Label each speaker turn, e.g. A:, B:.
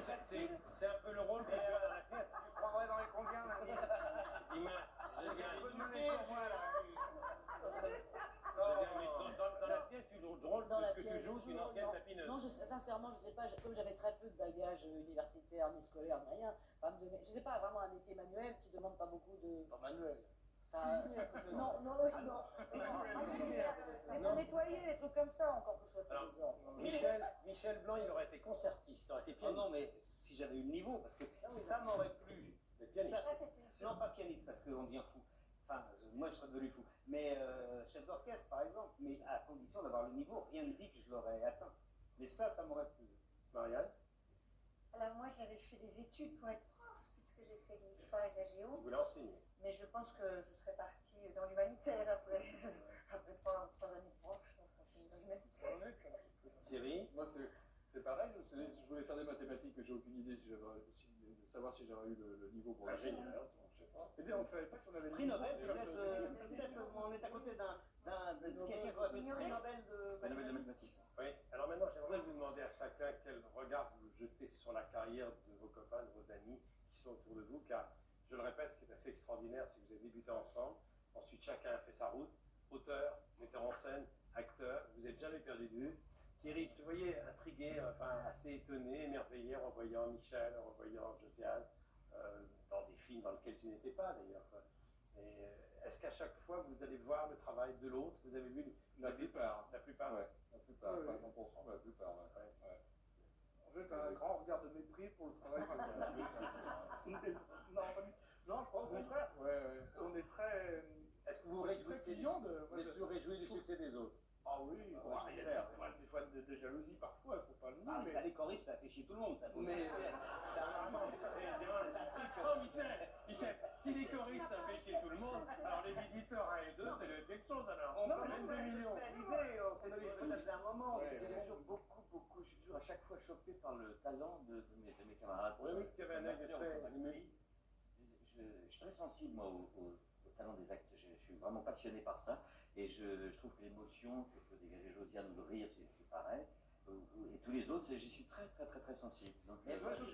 A: c'est un peu le rôle qu'il y a dans la pièce.
B: Tu croirais dans les combien là?
A: Je viens
B: Tu peux demander sur moi là.
A: dans la pièce, tu joues le rôle que tu joues d'une ancienne tapineuse.
C: Non, sincèrement, je sais pas, comme j'avais très peu de bagages universitaires, ni scolaires, ni rien, je sais pas, vraiment un métier manuel qui demande pas beaucoup de...
D: Pas manuel.
C: Enfin, non. Mais pour nettoyer, des trucs comme ça, encore plus chouette que les ordres.
A: Michel Blanc, il aurait été concertiste, il aurait été pianiste.
D: Non, mais si j'avais eu le niveau, parce que ça m'aurait plu. Non, pas pianiste, parce qu'on devient fou. Enfin, moi je serais devenu fou. Mais chef d'orchestre, par exemple, mais à condition d'avoir le niveau, rien ne dit que je l'aurais atteint. Mais ça m'aurait plu.
A: Marianne,
E: Alors moi j'avais fait des études pour être prof, puisque j'ai fait de l'histoire et de la
A: tu
E: géo,
A: voulais enseigner.
E: mais je pense que je serais partie dans l'humanitaire après, après trois années de prof, je pense qu'on finit dans l'humanitaire.
A: Thierry,
F: Moi, c'est pareil. Je voulais faire des mathématiques, mais j'ai aucune idée de savoir si j'aurais eu le niveau pour
A: ingénieur, je sais pas.
G: Eh bien, on ne savait pas si on avait
D: Prix Nobel, peut-être on est à côté de quelqu'un qui aurait fait prix Nobel de mathématiques.
A: Oui, alors maintenant j'aimerais vous demander à chacun quel regard vous jetez sur la carrière de vos copains, de vos amis qui sont autour de vous, car je le répète, ce qui est assez extraordinaire, c'est que vous avez débuté ensemble, ensuite chacun a fait sa route, auteur, metteur en scène, acteur, vous n'êtes jamais perdu de vue. Thierry, je te voyais intrigué, enfin assez étonné, émerveillé en revoyant Michel, en revoyant Josiane, dans des films dans lesquels tu n'étais pas d'ailleurs. Et est-ce qu'à chaque fois vous allez voir le travail de l'autre, vous avez vu
F: La plupart.
A: La plupart,
F: Ouais, la plupart,
G: Oui,
F: pas
G: oui.
F: 100%, mais la plupart. Ouais. Ouais.
G: On jette un grand regard de mépris pour le travail qu'on a. Non, je crois au contraire.
F: Ouais.
G: On est très.
A: est-ce que vous
G: très
A: réjouissez
G: clients de.
A: vous êtes toujours réjoui du succès des autres?
G: Ah oui,
D: Ah,
G: bon, il y a
D: j'espère.
G: des fois de jalousie parfois, il ne faut pas le nier.
D: Ah, mais ça, les choristes, ça fait chier tout le monde, ça.
G: Mais-
A: Oh Michel, si les choristes ça fait chier tout le monde, alors les visiteurs 1 et 2, c'est quelque chose alors.
D: On
G: Non,
D: peut
G: mais
D: même
G: c'est
D: 2 millions. C'est l'idée, on s'est dit que ça faisait un moment.
F: Ouais.
D: C'était
H: J'ai toujours beaucoup, je suis toujours à chaque fois choqué par le talent de mes camarades.
A: Oui, tu avais un œil très animé.
H: Je suis très sensible, moi, au talent des acteurs. Je suis vraiment passionné par ça. Et je trouve que l'émotion que peut dégager Josiane ou le rire, c'est pareil. Et tous les autres, j'y suis très sensible. Donc,
D: Et moi, je